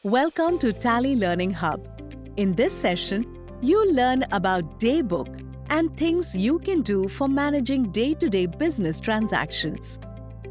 Welcome to Tally Learning Hub. In this session, you'll learn about Daybook and things you can do for managing day-to-day business transactions.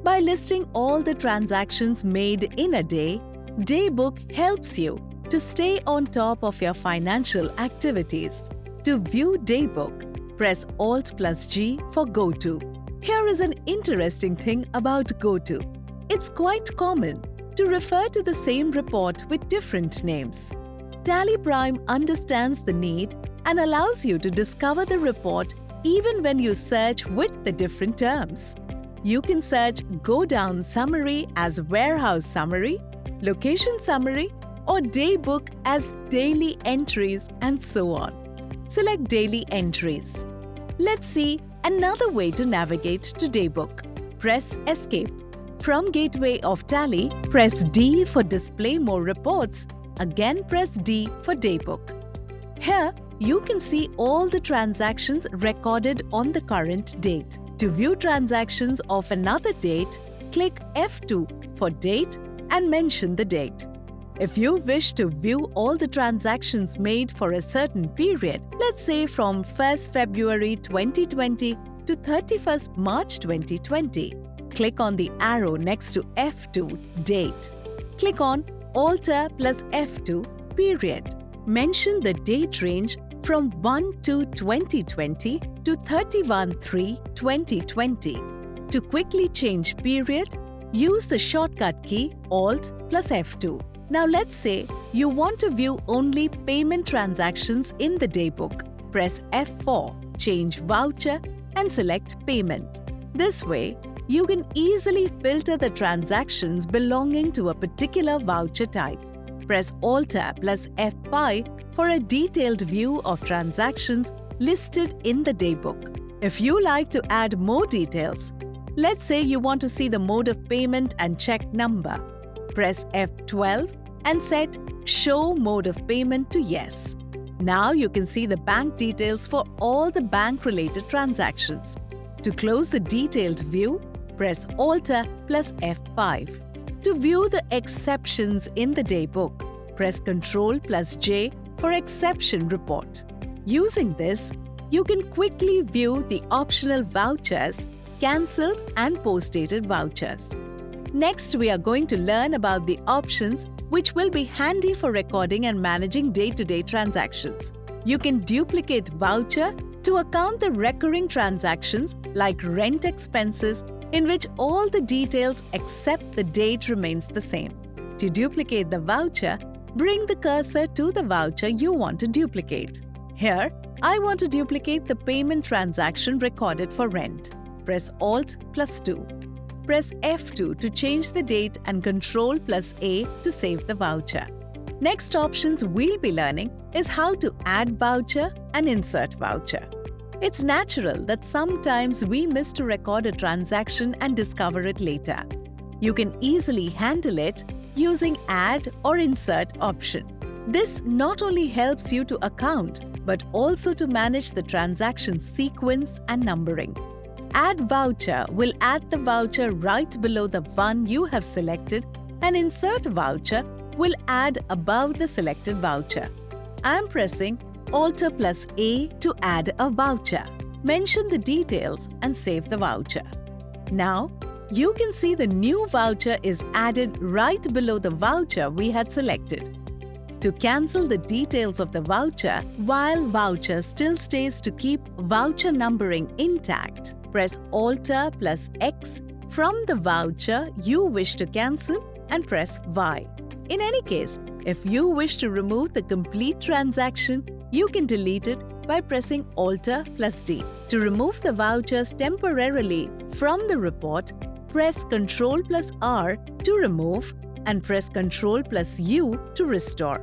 By listing all the transactions made in a day, Daybook helps you to stay on top of your financial activities. To view Daybook, press Alt+G for GoTo. Here is an interesting thing about GoTo. It's quite common to refer to the same report with different names. Tally Prime understands the need and allows you to discover the report even when you search with the different terms. You can search Go Down Summary as Warehouse Summary, Location Summary, or Daybook as Daily Entries, and so on. Select Daily Entries. Let's see another way to navigate to Daybook. Press Escape. From Gateway of Tally, press D for Display More Reports. Again, press D for Daybook. Here, you can see all the transactions recorded on the current date. To view transactions of another date, click F2 for Date and mention the date. If you wish to view all the transactions made for a certain period, let's say from 1st February 2020 to 31st March 2020, click on the arrow next to F2, Date. Click on Alter plus F2, Period. Mention the date range from 1/2/2020 to 31/3/2020. To quickly change period, use the shortcut key Alt plus F2. Now let's say you want to view only payment transactions in the Daybook. Press F4, change Voucher and select Payment. This way, you can easily filter the transactions belonging to a particular voucher type. Press Alt plus F5 for a detailed view of transactions listed in the Daybook. If you like to add more details, let's say you want to see the mode of payment and check number. Press F12 and set Show Mode of Payment to Yes. Now you can see the bank details for all the bank-related transactions. To close the detailed view, press Alt plus F5. To view the exceptions in the Daybook, press Ctrl plus J for Exception Report. Using this, you can quickly view the optional vouchers, cancelled and post-dated vouchers. Next, we are going to learn about the options which will be handy for recording and managing day-to-day transactions. You can duplicate voucher to account the recurring transactions like rent expenses, in which all the details except the date remains the same. To duplicate the voucher, bring the cursor to the voucher you want to duplicate. Here, I want to duplicate the payment transaction recorded for rent. Press Alt plus 2. Press F2 to change the date and Ctrl plus A to save the voucher. Next options we'll be learning is how to add voucher and insert voucher. It's natural that sometimes we miss to record a transaction and discover it later. You can easily handle it using Add or Insert option. This not only helps you to account, but also to manage the transaction sequence and numbering. Add Voucher will add the voucher right below the one you have selected, and Insert Voucher will add above the selected voucher. I am pressing Alt plus A to add a voucher. Mention the details and save the voucher. Now, you can see the new voucher is added right below the voucher we had selected. To cancel the details of the voucher while voucher still stays to keep voucher numbering intact, press Alt plus X from the voucher you wish to cancel and press Y. In any case, if you wish to remove the complete transaction, you can delete it by pressing Alt plus D. To remove the vouchers temporarily from the report, press Ctrl plus R to remove and press Ctrl plus U to restore.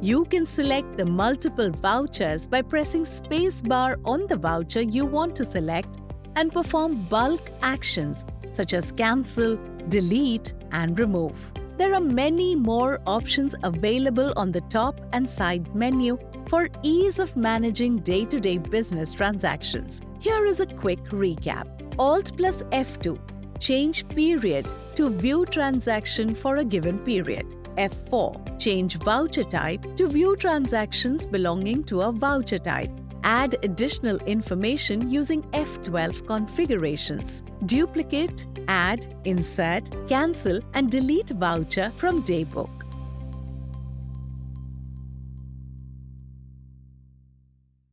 You can select the multiple vouchers by pressing spacebar on the voucher you want to select and perform bulk actions such as cancel, delete, and remove. There are many more options available on the top and side menu for ease of managing day-to-day business transactions. Here is a quick recap. Alt plus F2. Change period to view transaction for a given period. F4. Change voucher type to view transactions belonging to a voucher type. Add additional information using F12 configurations. Duplicate, add, insert, cancel and delete voucher from Daybook.